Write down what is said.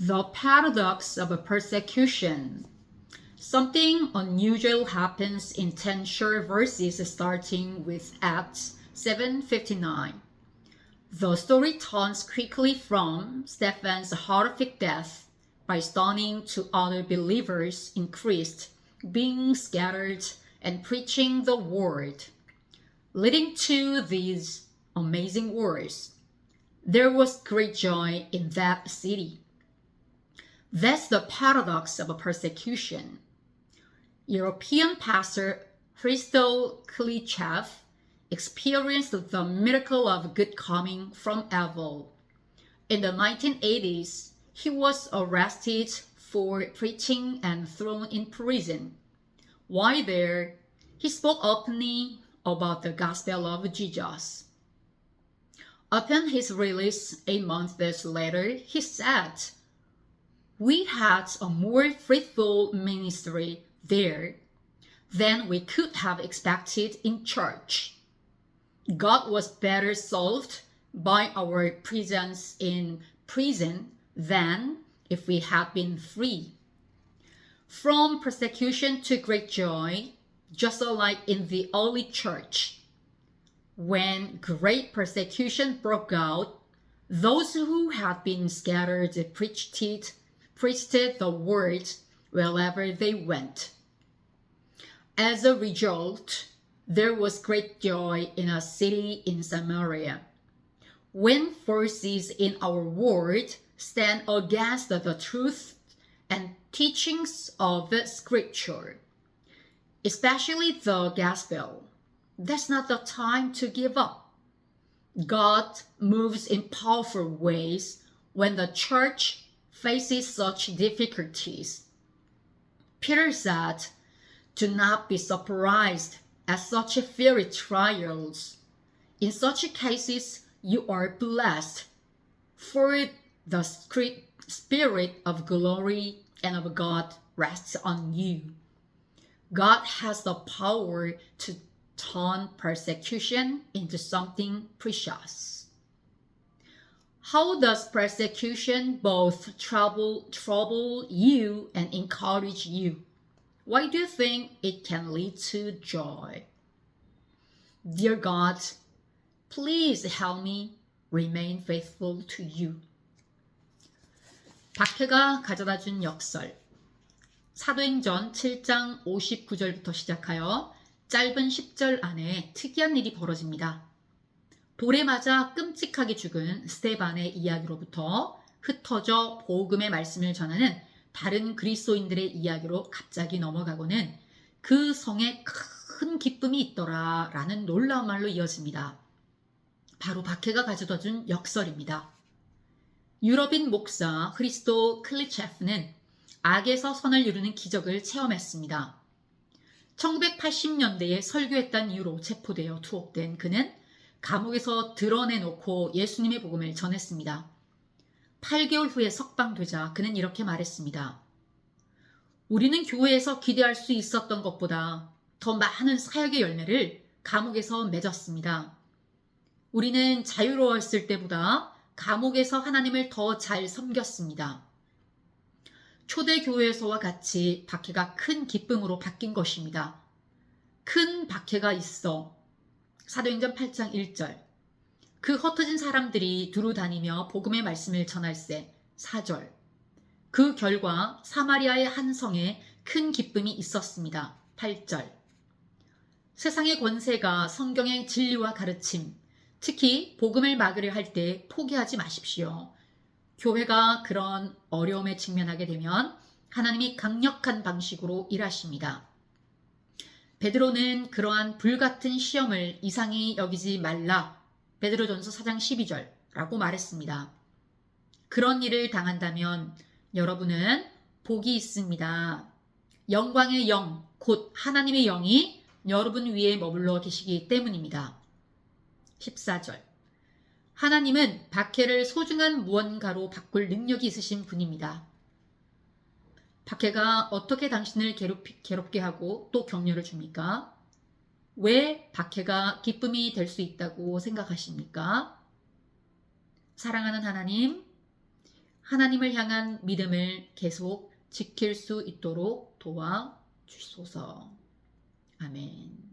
The paradox of a persecution. Something unusual happens in 10 short verses starting with Acts 7:59. The story turns quickly from Stephen's horrific death by stoning to other believers in Christ being scattered and preaching the word, leading to these amazing words. There was great joy in that city. That's the paradox of a persecution. European pastor Hristo Khrushchev experienced the miracle of good coming from evil. In the 1980s, he was arrested for preaching and thrown in prison. While there, he spoke openly about the gospel of Jesus. Upon his release 8 months later, he said, "We had a more fruitful ministry there than we could have expected in church. God was better served by our presence in prison than if we had been free." From persecution to great joy, just like in the early church. When great persecution broke out, those who had been scattered preached the word wherever they went. As a result, there was great joy in a city in Samaria. When forces in our world stand against the truth and teachings of the Scripture, especially the gospel, that's not the time to give up. God moves in powerful ways when the church faces such difficulties. Peter said, "Do not be surprised at such fiery trials. In such cases, you are blessed, for the Spirit of glory and of God rests on you." God has the power to turn persecution into something precious. How does persecution both trouble you and encourage you? Why do you think it can lead to joy? Dear God, please help me remain faithful to you. 박해가 가져다준 역설. 사도행전 7장 59절부터 시작하여 짧은 10절 안에 특이한 일이 벌어집니다. 돌에 맞아 끔찍하게 죽은 스데반의 이야기로부터 흩어져 복음의 말씀을 전하는 다른 그리스도인들의 이야기로 갑자기 넘어가고는 그 성에 큰 기쁨이 있더라 라는 놀라운 말로 이어집니다. 바로 박해가 가져다준 역설입니다. 유럽인 목사 흐리스토 클리체프는 악에서 선을 이루는 기적을 체험했습니다. 1980년대에 설교했다는 이유로 체포되어 투옥된 그는 감옥에서 드러내놓고 예수님의 복음을 전했습니다. 8개월 후에 석방되자 그는 이렇게 말했습니다. "우리는 교회에서 기대할 수 있었던 것보다 더 많은 사역의 열매를 감옥에서 맺었습니다. 우리는 자유로웠을 때보다 감옥에서 하나님을 더 잘 섬겼습니다." 초대교회에서와 같이 박해가 큰 기쁨으로 바뀐 것입니다. 큰 박해가 있어. 사도행전 8장 1절. 그 흩어진 사람들이 두루 다니며 복음의 말씀을 전할세. 4절. 그 결과 사마리아의 한 성에 큰 기쁨이 있었습니다. 8절. 세상의 권세가 성경의 진리와 가르침, 특히 복음을 막으려 할 때 포기하지 마십시오. 교회가 그런 어려움에 직면하게 되면 하나님이 강력한 방식으로 일하십니다. 베드로는 그러한 불같은 시험을 이상히 여기지 말라. 베드로전서 4장 12절라고 말했습니다. 그런 일을 당한다면 여러분은 복이 있습니다. 영광의 영, 곧 하나님의 영이 여러분 위에 머물러 계시기 때문입니다. 14절. 하나님은 박해를 소중한 무언가로 바꿀 능력이 있으신 분입니다. 박해가 어떻게 당신을 괴롭게 하고 또 격려를 줍니까? 왜 박해가 기쁨이 될 수 있다고 생각하십니까? 사랑하는 하나님, 하나님을 향한 믿음을 계속 지킬 수 있도록 도와주소서. 아멘.